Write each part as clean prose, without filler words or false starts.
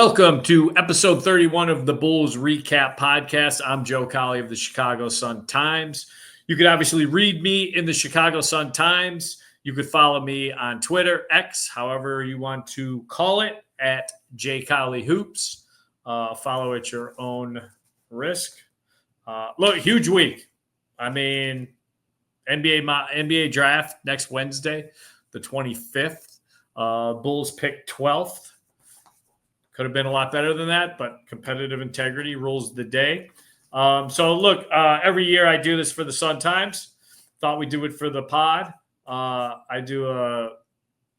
Welcome to episode 31 of the Bulls Recap Podcast. I'm Joe Colley of the Chicago Sun-Times. You could obviously read me in the Chicago Sun-Times. You could follow me on Twitter, X, however you want to call it, at jcolleyhoops. Follow at your own risk. Look, huge week. I mean, NBA draft next Wednesday, the 25th. Bulls pick 12th. Could have been a lot better than that, but competitive integrity rules the day. Every year I do this for the Sun-Times. Thought we'd do it for the pod. I do a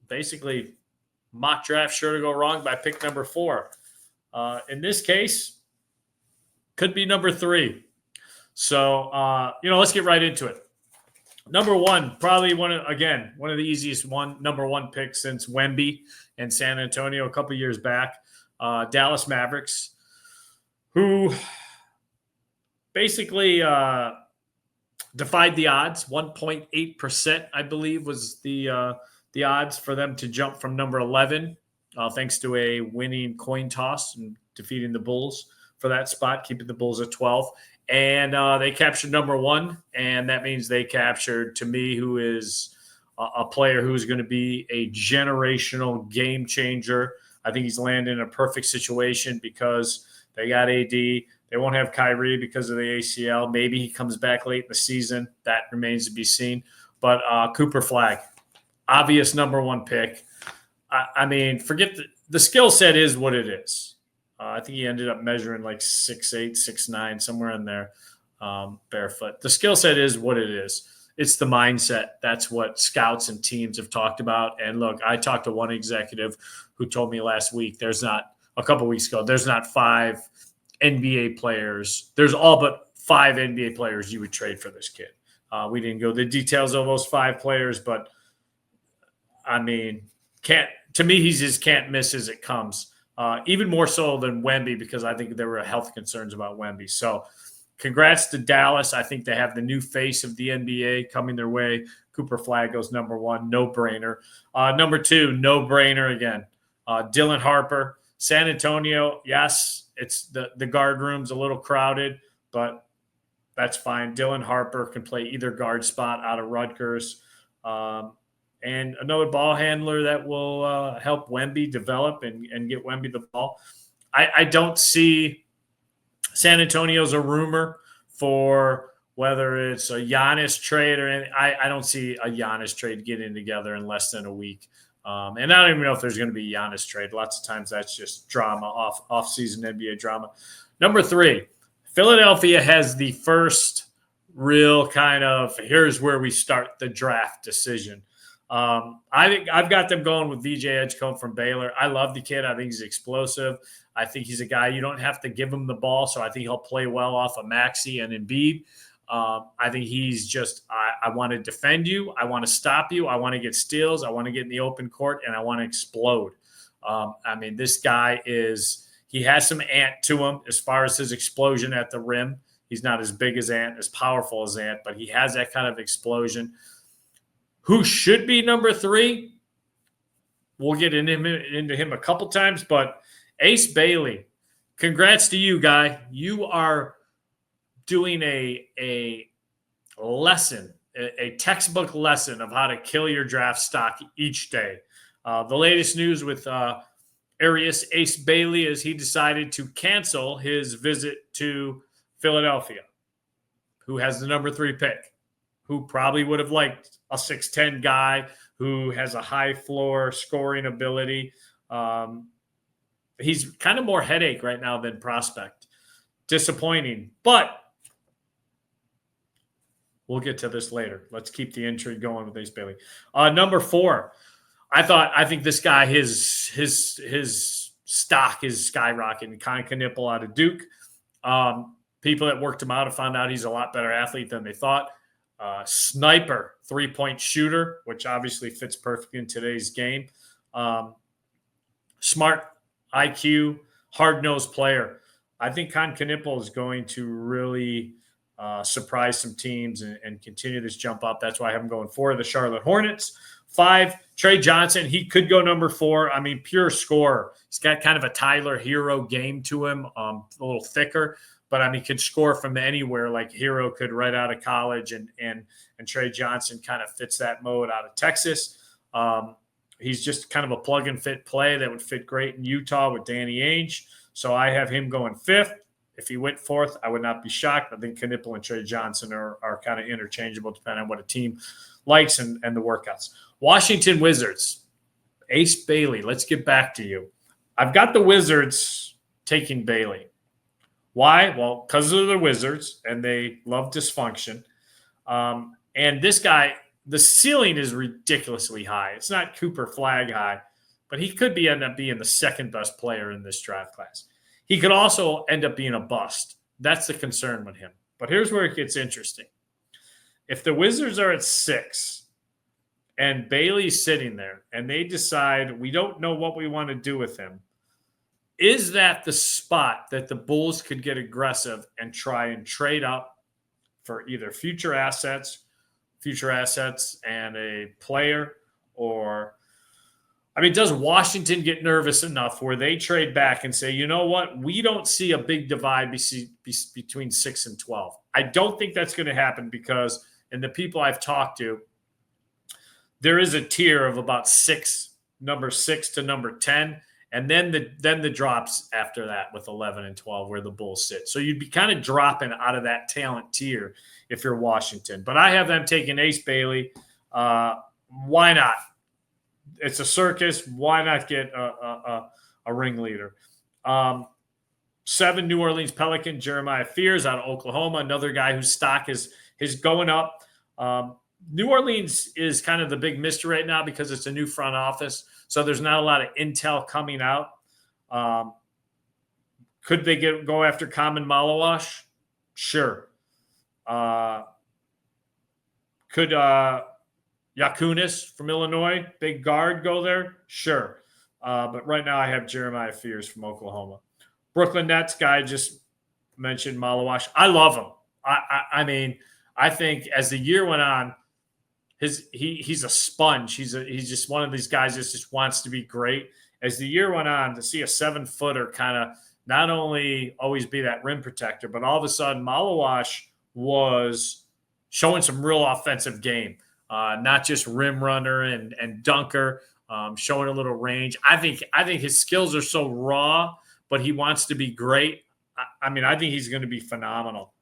basically mock draft sure to go wrong by pick number 4. In this case, could be number 3. So, let's get right into it. Number 1, probably one of the easiest number 1 picks since Wemby and San Antonio a couple years back. Dallas Mavericks, who basically defied the odds. 1.8%, I believe, was the odds for them to jump from number 11, thanks to a winning coin toss and defeating the Bulls for that spot, keeping the Bulls at 12. And they captured number 1, and that means they captured, to me, who is a player who is going to be a generational game changer. I think he's landed in a perfect situation because they got AD. They won't have Kyrie because of the ACL. Maybe he comes back late in the season. That remains to be seen. But Cooper Flagg, obvious number 1 pick. I mean, forget the skill set is what it is. I think he ended up measuring like 6'8", 6'9", somewhere in there, barefoot. The skill set is what it is. It's the mindset. That's what scouts and teams have talked about. And look, I talked to one executive who told me last week, a couple weeks ago, there's not 5 NBA players. There's all but 5 NBA players you would trade for this kid. We didn't go the details of those 5 players, but I mean, he's just can't miss as it comes. Even more so than Wemby, because I think there were health concerns about Wemby. So congrats to Dallas. I think they have the new face of the NBA coming their way. Cooper Flagg goes number 1, no-brainer. Number 2, no-brainer again. Dylan Harper, San Antonio, yes, it's the guard room's a little crowded, but that's fine. Dylan Harper can play either guard spot out of Rutgers. And another ball handler that will help Wemby develop and get Wemby the ball. I don't see San Antonio's a rumor for whether it's a Giannis trade or anything. I don't see a Giannis trade getting together in less than a week. And I don't even know if there's going to be a Giannis trade. Lots of times that's just drama, off-season NBA drama. Number 3, Philadelphia has the first real kind of here's where we start the draft decision. I think I've got them going with VJ Edgecombe from Baylor. I love the kid. I think he's explosive. I think he's a guy you don't have to give him the ball, so I think he'll play well off of Maxey and Embiid. I think he's just I want to defend you. I want to stop you. I want to get steals. I want to get in the open court, and I want to explode. I mean, this guy he has some Ant to him as far as his explosion at the rim. He's not as big as Ant, as powerful as Ant, but he has that kind of explosion. Who should be number 3? We'll get into him a couple times, but Ace Bailey, congrats to you, guy. You are doing a lesson, a textbook lesson of how to kill your draft stock each day. The latest news with Arias Ace Bailey is he decided to cancel his visit to Philadelphia, who has the number 3 pick, who probably would have liked a 6'10" guy who has a high floor scoring ability. He's kind of more headache right now than prospect. Disappointing, but we'll get to this later. Let's keep the intrigue going with Ace Bailey. Number 4, I think this guy, his stock is skyrocketing. Con Knipple out of Duke. People that worked him out have found out he's a lot better athlete than they thought. Sniper, 3-point shooter, which obviously fits perfectly in today's game. Smart IQ, hard-nosed player. I think Con Knipple is going to really surprise some teams and continue this jump up. That's why I have him going 4, the Charlotte Hornets. 5, Trey Johnson. He could go number 4. I mean, pure scorer. He's got kind of a Tyler Hero game to him, a little thicker, but I mean, could score from anywhere like Hero could right out of college, and Trey Johnson kind of fits that mode out of Texas. He's just kind of a plug and fit play that would fit great in Utah with Danny Ainge. So I have him going 5th. If he went 4th, I would not be shocked. I think Knipple and Trey Johnson are kind of interchangeable depending on what a team likes and the workouts. Washington Wizards, Ace Bailey. Let's get back to you. I've got the Wizards taking Bailey. Why? Well, because of the Wizards, and they love dysfunction. And this guy, the ceiling is ridiculously high. It's not Cooper Flag high, but he could end up being the second best player in this draft class. He could also end up being a bust. That's the concern with him. But here's where it gets interesting. If the Wizards are at 6 and Bailey's sitting there and they decide we don't know what we want to do with him, is that the spot that the Bulls could get aggressive and try and trade up for either future assets and a player? Or, I mean, does Washington get nervous enough where they trade back and say, you know what, we don't see a big divide between 6 and 12? I don't think that's going to happen because, in the people I've talked to, there is a tier of about number 6 to number 10. And then the drops after that with 11 and 12 where the Bulls sit. So you'd be kind of dropping out of that talent tier if you're Washington. But I have them taking Ace Bailey. Why not? It's a circus. Why not get a ringleader? 7, New Orleans Pelican, Jeremiah Fears out of Oklahoma, another guy whose stock is going up. New Orleans is kind of the big mystery right now because it's a new front office. So there's not a lot of intel coming out. Could they go after Common Malawash? Sure. Could Yakunis from Illinois, big guard, go there? Sure. But right now I have Jeremiah Fears from Oklahoma. Brooklyn Nets guy just mentioned Malawash. I love him. I mean, I think as the year went on, he's a sponge. He's just one of these guys that just wants to be great. As the year went on, to see a 7-footer kind of not only always be that rim protector, but all of a sudden Malawash was showing some real offensive game, not just rim runner and dunker, showing a little range. I think his skills are so raw, but he wants to be great. I mean, I think he's going to be phenomenal.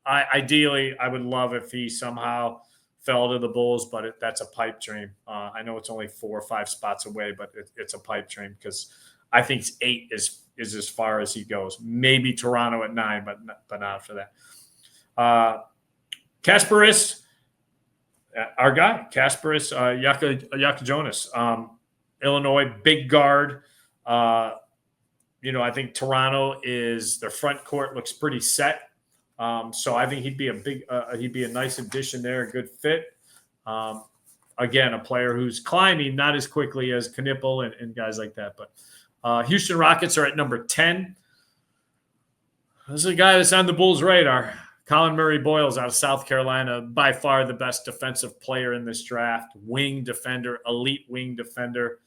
Ideally, I would love if he somehow fell to the Bulls, but that's a pipe dream. I know it's only 4 or 5 spots away, but it's a pipe dream because I think 8 is as far as he goes. Maybe Toronto at 9, but not for that. Kasparis, our guy, Kasparis Yakajonas, Illinois, big guard. I think Toronto their front court looks pretty set. So I think he'd be a nice addition there, a good fit. Again, a player who's climbing not as quickly as Knipple and guys like that. But Houston Rockets are at number 10. This is a guy that's on the Bulls' radar. Colin Murray Boyles out of South Carolina, by far the best defensive player in this draft. Wing defender, elite wing defender.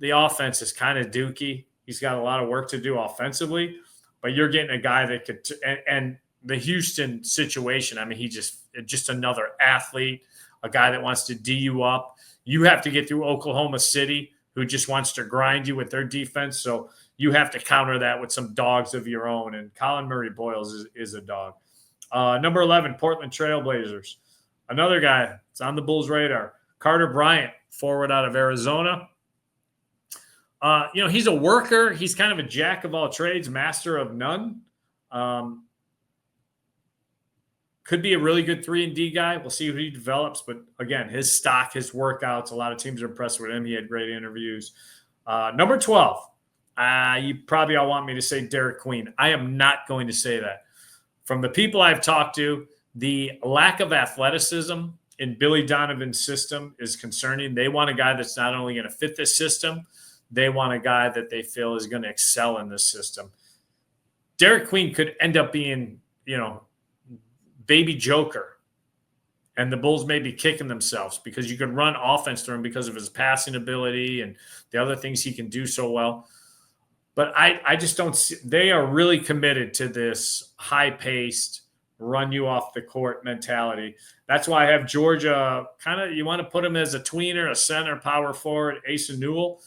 The offense is kind of dookie. He's got a lot of work to do offensively, but you're getting a guy that could and the Houston situation, I mean, he just another athlete, a guy that wants to D you up. You have to get through Oklahoma City, who just wants to grind you with their defense. So you have to counter that with some dogs of your own. And Colin Murray Boyles is a dog. Number 11, Portland Trailblazers. Another guy that's on the Bulls' radar, Carter Bryant, forward out of Arizona. He's a worker. He's kind of a jack of all trades, master of none. Could be a really good 3-and-D guy. We'll see who he develops. But, again, his stock, his workouts, a lot of teams are impressed with him. He had great interviews. Number 12, you probably all want me to say Derek Queen. I am not going to say that. From the people I've talked to, the lack of athleticism in Billy Donovan's system is concerning. They want a guy that's not only going to fit this system, they want a guy that they feel is going to excel in this system. Derek Queen could end up being, baby joker, and the Bulls may be kicking themselves because you can run offense through him because of his passing ability and the other things he can do so well. But I just don't see – they are really committed to this high-paced, run-you-off-the-court mentality. That's why I have Georgia kind of – you want to put him as a tweener, a center, power forward, Asa Newell.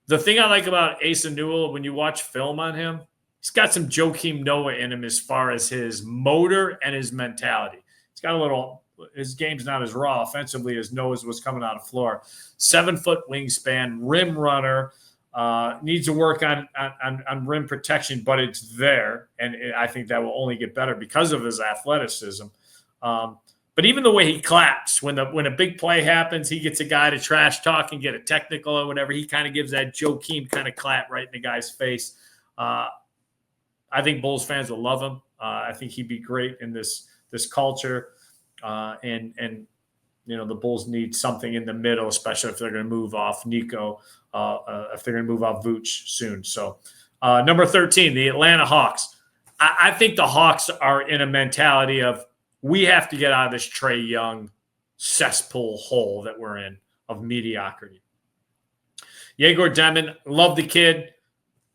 The thing I like about Asa Newell, when you watch film on him, he's got some Joakim Noah in him as far as his motor and his mentality. He's got a little – his game's not as raw offensively as Noah's was coming out of floor. 7-foot wingspan, rim runner – needs to work on rim protection, but it's there, and I think that will only get better because of his athleticism. But even the way he claps when a big play happens, he gets a guy to trash talk and get a technical or whatever. He kind of gives that Joakim kind of clap right in the guy's face. I think Bulls fans will love him. I think he'd be great in this culture, and the Bulls need something in the middle, especially if they're going to move off Nico. If they're going to move off Vooch soon. So number 13, the Atlanta Hawks. I think the Hawks are in a mentality of we have to get out of this Trae Young cesspool hole that we're in of mediocrity. Yegor Demon, love the kid.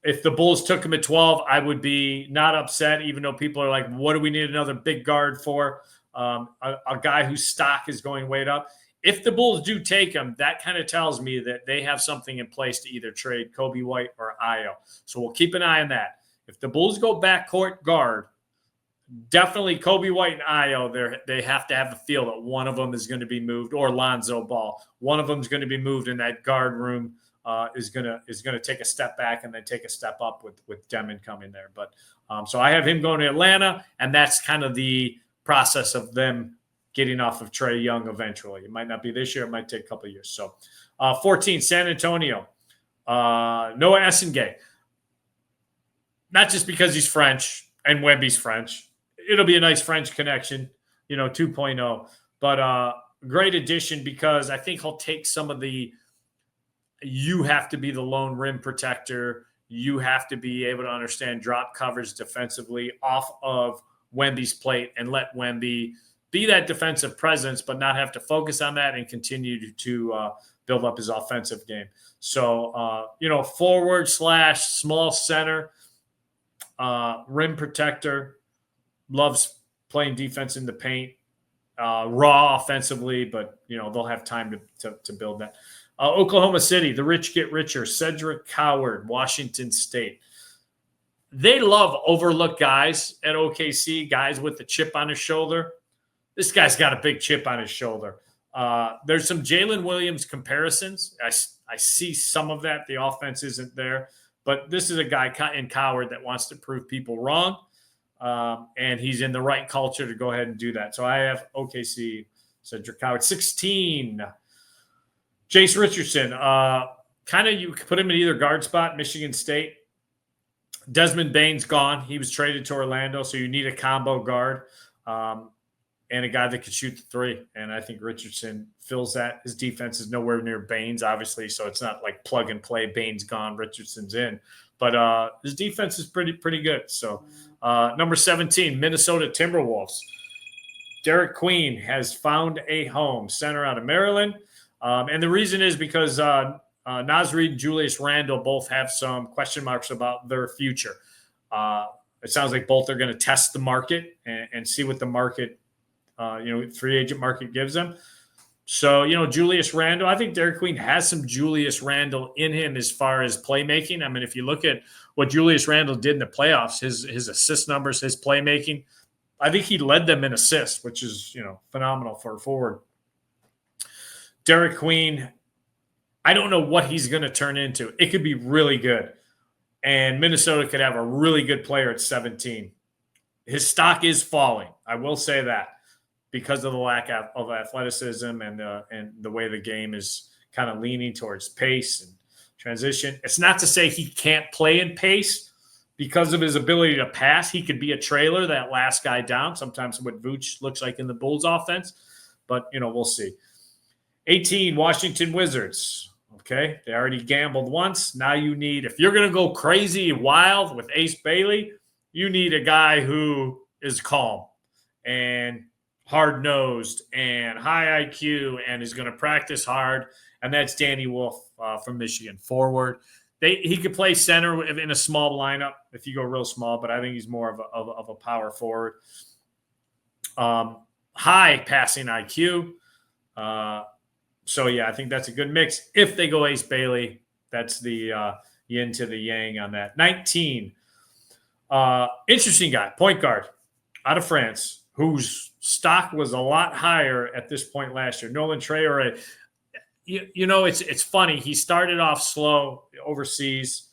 If the Bulls took him at 12, I would be not upset, even though people are like, what do we need another big guard for? A guy whose stock is going way up. If the Bulls do take him, that kind of tells me that they have something in place to either trade Kobe White or Ayo. So we'll keep an eye on that. If the Bulls go backcourt guard, definitely Kobe White and Ayo, they have to have a feel that one of them is going to be moved, or Lonzo Ball. One of them is going to be moved, and that guard room is going to take a step back and then take a step up with Demon coming there. But so I have him going to Atlanta, and that's kind of the process of them getting off of Trae Young eventually. It might not be this year. It might take a couple of years. So 14, San Antonio. Noah Essengay. Not just because he's French and Wemby's French. It'll be a nice French connection, 2.0. But great addition because I think he'll take some of the you have to be the lone rim protector. You have to be able to understand drop coverage defensively off of Wemby's plate and let Wemby be that defensive presence, but not have to focus on that and continue to build up his offensive game. So, forward / small center, rim protector, loves playing defense in the paint, raw offensively, but, they'll have time to build that. Oklahoma City, the rich get richer. Cedric Coward, Washington State. They love overlooked guys at OKC, guys with the chip on his shoulder. This guy's got a big chip on his shoulder. There's some Jalen Williams comparisons. I see some of that. The offense isn't there. But this is a guy in Coward that wants to prove people wrong. And he's in the right culture to go ahead and do that. So I have OKC, Cedric Coward. 16, Jace Richardson. You put him in either guard spot, Michigan State. Desmond Bane's gone. He was traded to Orlando, so you need a combo guard. And a guy that can shoot the three. And I think Richardson fills that. His defense is nowhere near Bane's, obviously, so it's not like plug and play. Bane's gone, Richardson's in. But his defense is pretty good. So number 17, Minnesota Timberwolves. Derek Queen has found a home, center out of Maryland. And the reason is because Naz Reid and Julius Randle both have some question marks about their future. It sounds like both are going to test the market and see what the market free agent market gives them. So, Julius Randle, I think Derek Queen has some Julius Randle in him as far as playmaking. I mean, if you look at what Julius Randle did in the playoffs, his assist numbers, his playmaking, I think he led them in assists, which is, phenomenal for a forward. Derek Queen, I don't know what he's going to turn into. It could be really good. And Minnesota could have a really good player at 17. His stock is falling. I will say that, because of the lack of athleticism and the way the game is kind of leaning towards pace and transition. It's not to say he can't play in pace because of his ability to pass. He could be a trailer, that last guy down, sometimes what Vooch looks like in the Bulls offense. But, we'll see. 18, Washington Wizards. Okay, they already gambled once. Now you need, if you're going to go crazy wild with Ace Bailey, you need a guy who is calm and hard-nosed and high IQ and is going to practice hard, and that's Danny Wolf from Michigan. Forward. He could play center in a small lineup if you go real small, but I think he's more of a power forward. High passing IQ. So, yeah, I think that's a good mix. If they go Ace Bailey, that's the yin to the yang on that. 19. Interesting guy, point guard out of France, whose stock was a lot higher at this point last year. Nolan Traore. You know, it's funny. He started off slow overseas,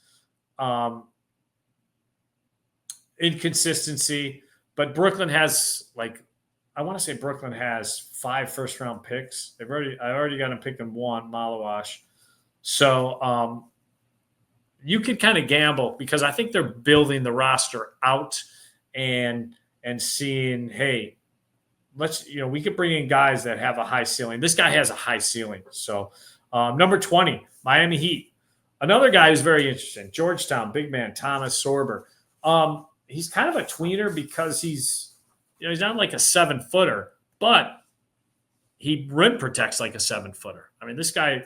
inconsistency, but Brooklyn has I want to say Brooklyn has 5 first-round picks. I already got him picking 1, Malawash. So you could kind of gamble because I think they're building the roster out and seeing, hey, we could bring in guys that have a high ceiling. This guy has a high ceiling. So number 20, Miami Heat. Another guy who's very interesting, Georgetown, big man, Thomas Sorber. He's kind of a tweener because he's not like a 7-footer, but he rim protects like a 7-footer. I mean, this guy,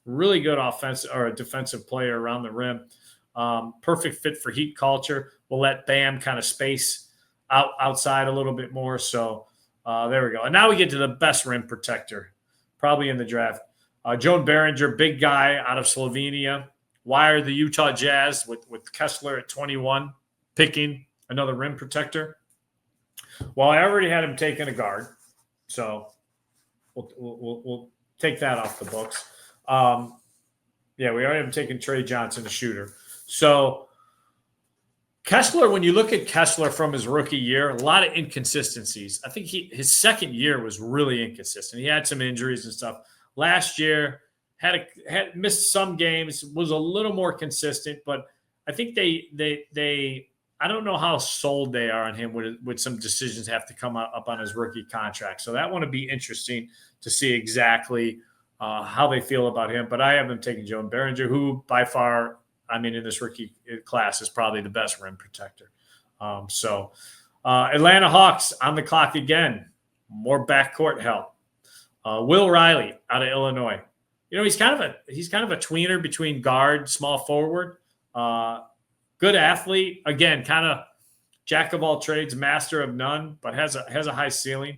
really good offensive or a defensive player around the rim. Perfect fit for Heat culture. We'll let Bam kind of space outside a little bit more. So there we go. And now we get to the best rim protector, probably in the draft. Joan Behringer, big guy out of Slovenia. Wired the Utah Jazz with Kessler at 21, picking another rim protector. Well, I already had him taking a guard, so we'll take that off the books. We already have him taking Trey Johnson, a shooter. So Kessler, when you look at Kessler from his rookie year, a lot of inconsistencies. I think his second year was really inconsistent. He had some injuries and stuff. Last year had missed some games, was a little more consistent, but I think they I don't know how sold they are on him with some decisions have to come up on his rookie contract. So that one would be interesting to see exactly how they feel about him. But I have him taking Joan Behringer, who by far, in this rookie class is probably the best rim protector. Atlanta Hawks on the clock again. More backcourt help. Will Riley out of Illinois. He's kind of a tweener between guard, small forward. Good athlete. Again, kind of jack of all trades, master of none, but has a high ceiling.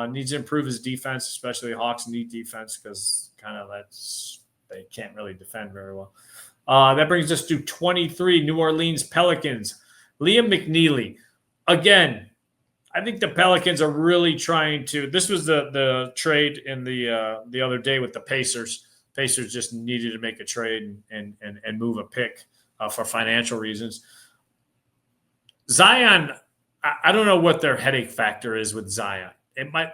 Needs to improve his defense, especially Hawks need defense because they can't really defend very well. That brings us to 23, New Orleans Pelicans. Liam McNeely. Again, I think the Pelicans are really trying to – this was the trade in the other day with the Pacers. Pacers just needed to make a trade and move a pick for financial reasons. Zion, I don't know what their headache factor is with Zion.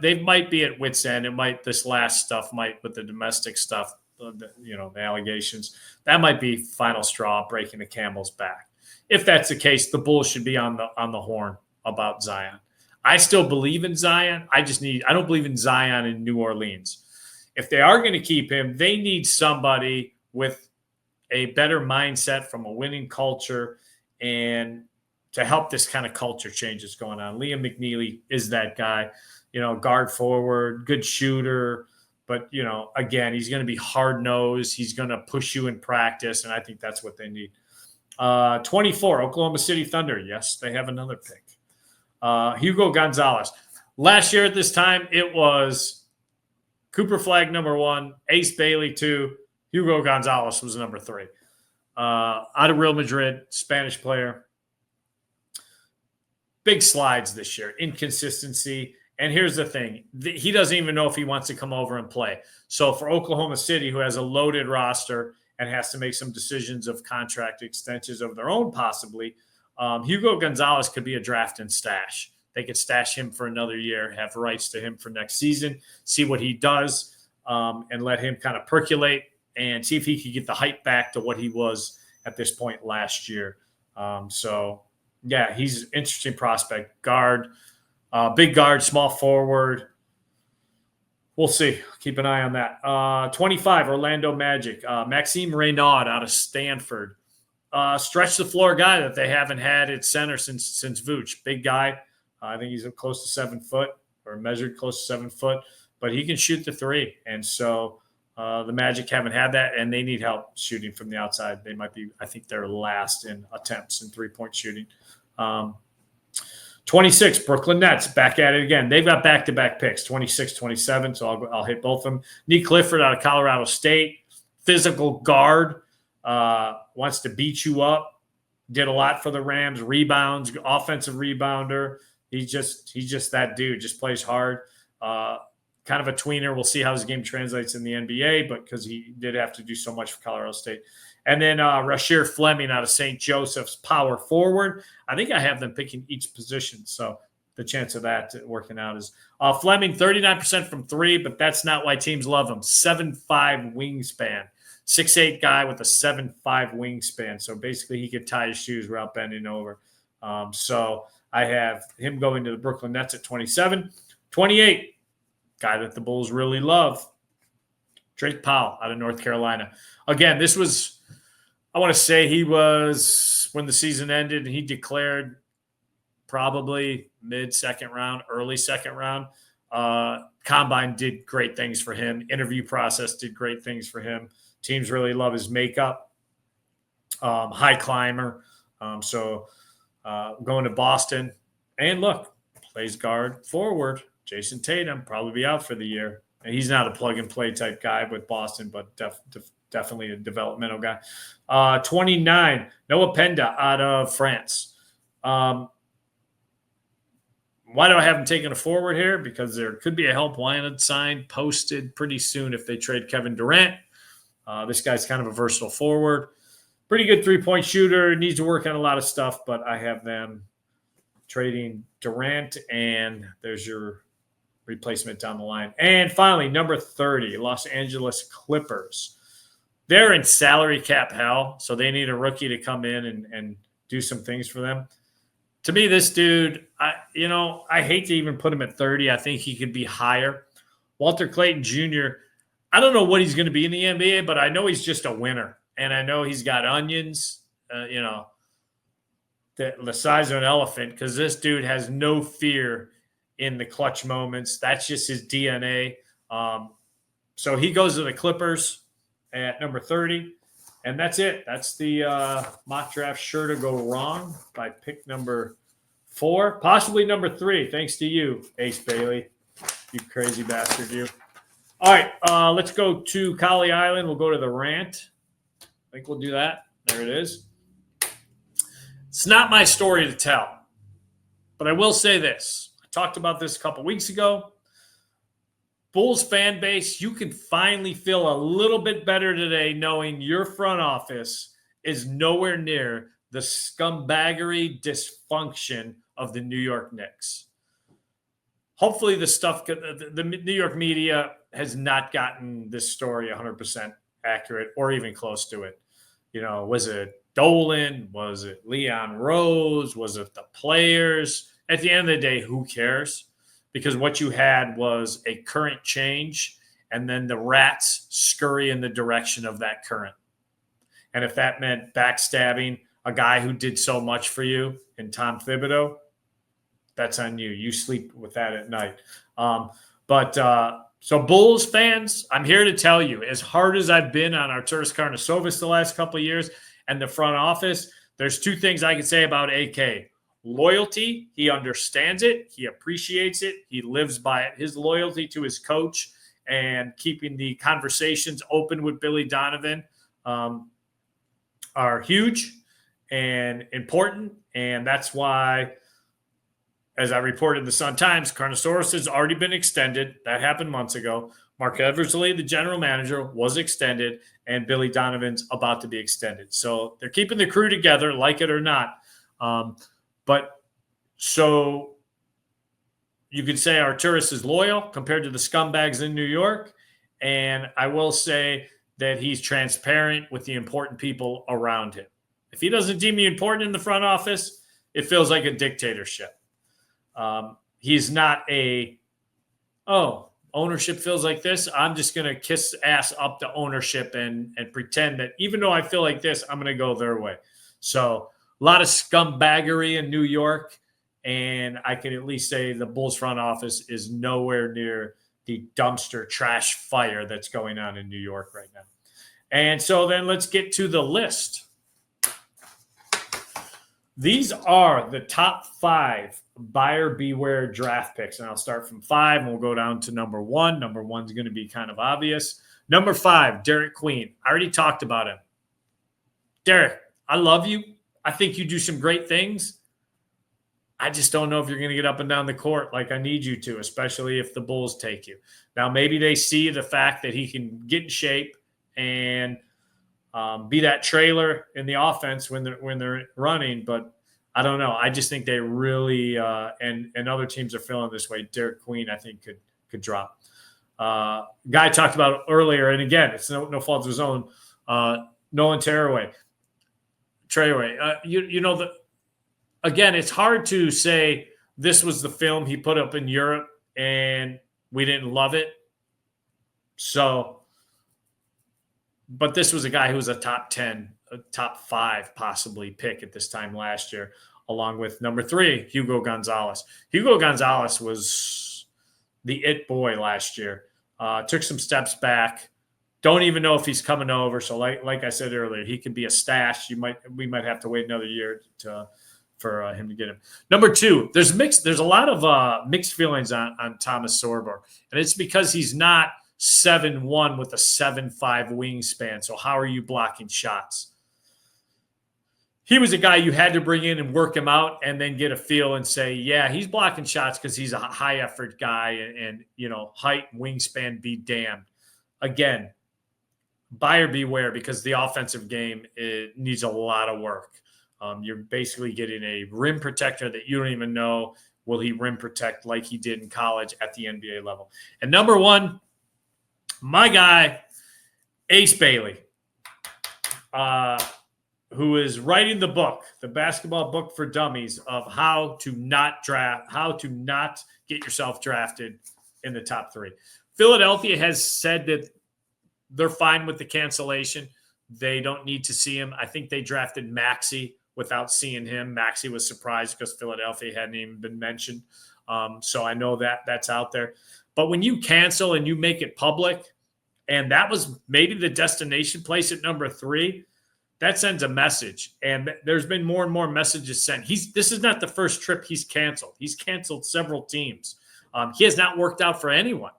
They might be at wit's end. This last stuff might with the domestic stuff, the allegations. That might be final straw, breaking the camel's back. If that's the case, the Bulls should be on the horn about Zion. I still believe in Zion. I don't believe in Zion in New Orleans. If they are going to keep him, they need somebody with a better mindset from a winning culture and to help this kind of culture change that's going on. Liam McNeely is that guy, guard forward, good shooter, but, again, he's going to be hard-nosed. He's going to push you in practice, and I think that's what they need. 24, Oklahoma City Thunder. Yes, they have another pick. Hugo Gonzalez. Last year at this time, it was Cooper Flagg, number 1, Ace Bailey, 2, Hugo Gonzalez was number 3. Out of Real Madrid, Spanish player. Big slides this year, inconsistency. And here's the thing. He doesn't even know if he wants to come over and play. So for Oklahoma City, who has a loaded roster and has to make some decisions of contract extensions of their own possibly, Hugo Gonzalez could be a draft and stash. They could stash him for another year, have rights to him for next season, see what he does, and let him kind of percolate and see if he could get the hype back to what he was at this point last year. He's an interesting prospect. Guard, big guard, small forward. We'll see. Keep an eye on that. 25, Orlando Magic. Maxime Reynaud out of Stanford. Stretch the floor guy that they haven't had at center since Vooch. Big guy. I think he's close to 7 foot or measured close to 7 foot, but he can shoot the three. And so the Magic haven't had that, and they need help shooting from the outside. They might be, I think they're last in attempts in three-point shooting. 26, Brooklyn Nets, back at it again. They've got back-to-back picks, 26, 27, so I'll hit both of them. Nick Clifford out of Colorado State, physical guard, wants to beat you up, did a lot for the Rams, rebounds, offensive rebounder. He's just that dude, just plays hard. Kind of a tweener. We'll see how his game translates in the NBA, but because he did have to do so much for Colorado State. And then Rasheer Fleming out of St. Joseph's, power forward. I think I have them picking each position, so the chance of that working out is Fleming, 39% from three, but that's not why teams love him. 7'5" wingspan, 6'8" guy with a 7'5" wingspan. So basically he could tie his shoes without bending over. So I have him going to the Brooklyn Nets at 27. 28, guy that the Bulls really love, Drake Powell out of North Carolina. Again, this was, I want to say he was, when the season ended, he declared probably mid-second round, early second round. Combine did great things for him. Interview process did great things for him. Teams really love his makeup. High climber. So going to Boston. And look, plays guard forward. Jason Tatum probably be out for the year. And he's not a plug-and-play type guy with Boston, but definitely a developmental guy. 29, Noah Penda out of France. Why do I have him taking a forward here? Because there could be a help wanted sign posted pretty soon if they trade Kevin Durant. This guy's kind of a versatile forward. Pretty good three-point shooter. Needs to work on a lot of stuff, but I have them trading Durant, and there's your replacement down the line. And finally, number 30, Los Angeles Clippers. They're in salary cap hell, so they need a rookie to come in and do some things for them. To me, this dude, I hate to even put him at 30. I think he could be higher. Walter Clayton Jr., I don't know what he's going to be in the NBA, but I know he's just a winner. And I know he's got onions, the size of an elephant, because this dude has no fear in the clutch moments. That's just his DNA. So he goes to the Clippers at number 30. And that's it. That's the mock draft sure to go wrong by pick number 4, possibly number 3, thanks to you, Ace Bailey. You crazy bastard, you. All right, let's go to Collie Island. We'll go to the rant. I think we'll do that. There it is. It's not my story to tell, but I will say this. I talked about this a couple weeks ago. Bulls fan base, you can finally feel a little bit better today knowing your front office is nowhere near the scumbaggery dysfunction of the New York Knicks. Hopefully the New York media has not gotten this story 100% accurate or even close to it. Was it Dolan? Was it Leon Rose? Was it the players? At the end of the day, who cares? Because what you had was a current change, and then the rats scurry in the direction of that current. And if that meant backstabbing a guy who did so much for you in Tom Thibodeau, that's on you. You sleep with that at night. So Bulls fans, I'm here to tell you, as hard as I've been on Arturas Karnisovas the last couple of years and the front office, there's 2 things I can say about AK. Loyalty, he understands it, he appreciates it, he lives by it. His loyalty to his coach and keeping the conversations open with Billy Donovan are huge and important, and that's why, as I reported in the Sun-Times, Karnisovas has already been extended. That happened months ago. Mark Eversley, the general manager, was extended, and Billy Donovan's about to be extended. So they're keeping the crew together, like it or not. But so you could say Arturas is loyal compared to the scumbags in New York. And I will say that he's transparent with the important people around him. If he doesn't deem you important in the front office, it feels like a dictatorship. He's not ownership feels like this. I'm just going to kiss ass up to ownership and pretend that even though I feel like this, I'm going to go their way. So a lot of scumbaggery in New York, And I can at least say the Bulls front office is nowhere near the dumpster trash fire that's going on in New York right now. And so then let's get to the list. These are the top 5 buyer beware draft picks. And I'll start from 5 and we'll go down to number 1. Number 1 is going to be kind of obvious. Number 5, Derek Queen. I already talked about him. Derek, I love you. I think you do some great things. I just don't know if you're going to get up and down the court like I need you to, especially if the Bulls take you. Now, maybe they see the fact that he can get in shape and be that trailer in the offense when they're running, but I don't know. I just think they really and other teams are feeling this way. Derek Queen, I think, could drop. Guy talked about earlier, and again, it's no fault of his own. Nolan Treyway. Again, it's hard to say this was the film he put up in Europe and we didn't love it. So, but this was a guy who was a top 10, a top 5 possibly pick at this time last year, along with number 3, Hugo Gonzalez. Hugo Gonzalez was the it boy last year. Took some steps back. Don't even know if he's coming over. So like I said earlier, he could be a stash. We might have to wait another year for him to get him. Number 2, there's a lot of mixed feelings on Thomas Sorber, and it's because he's not 7'1" with a 7'5" wingspan. So how are you blocking shots? He was a guy you had to bring in and work him out and then get a feel and say, yeah, he's blocking shots because he's a high effort guy and height and wingspan be damned. Again, buyer beware because the offensive game needs a lot of work. You're basically getting a rim protector that you don't even know will he rim protect like he did in college at the NBA level. And number 1, my guy, Ace Bailey, who is writing the book, the basketball book for dummies of how to not get yourself drafted in the top 3. Philadelphia has said that they're fine with the cancellation. They don't need to see him. I think they drafted Maxey without seeing him. Maxey was surprised because Philadelphia hadn't even been mentioned. So I know that's out there. But when you cancel and you make it public, and that was maybe the destination place at number 3, that sends a message. And there's been more and more messages sent. This is not the first trip he's canceled. He's canceled several teams. He has not worked out for anyone.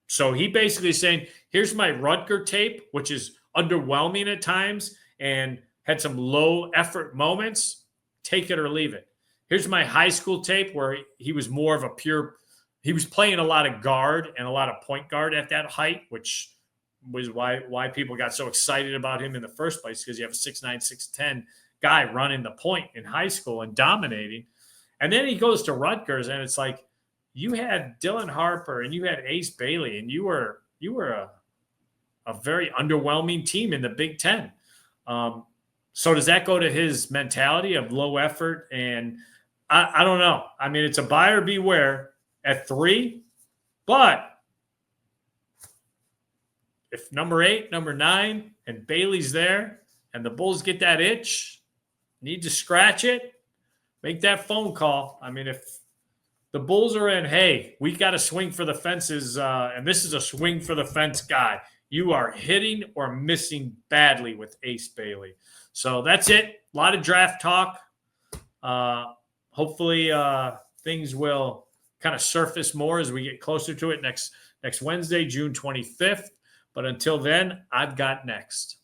So he basically is saying, here's my Rutger tape, which is underwhelming at times and had some low effort moments. Take it or leave it. Here's my high school tape where he was more of a he was playing a lot of guard and a lot of point guard at that height, which was why people got so excited about him in the first place, because you have a 6'9", 6'10" guy running the point in high school and dominating. And then he goes to Rutgers, and it's like you had Dylan Harper and you had Ace Bailey, and you were a very underwhelming team in the Big Ten. So does that go to his mentality of low effort? And I don't know. I mean, it's a buyer beware at 3, but if number 8, number 9, and Bailey's there, and the Bulls get that itch, need to scratch it, make that phone call. I mean, if the Bulls are in, hey, we got to swing for the fences, and this is a swing for the fence guy, you are hitting or missing badly with Ace Bailey. So that's it. A lot of draft talk. Hopefully things will kind of surface more as we get closer to it next Wednesday, June 25th. But until then, I've got next.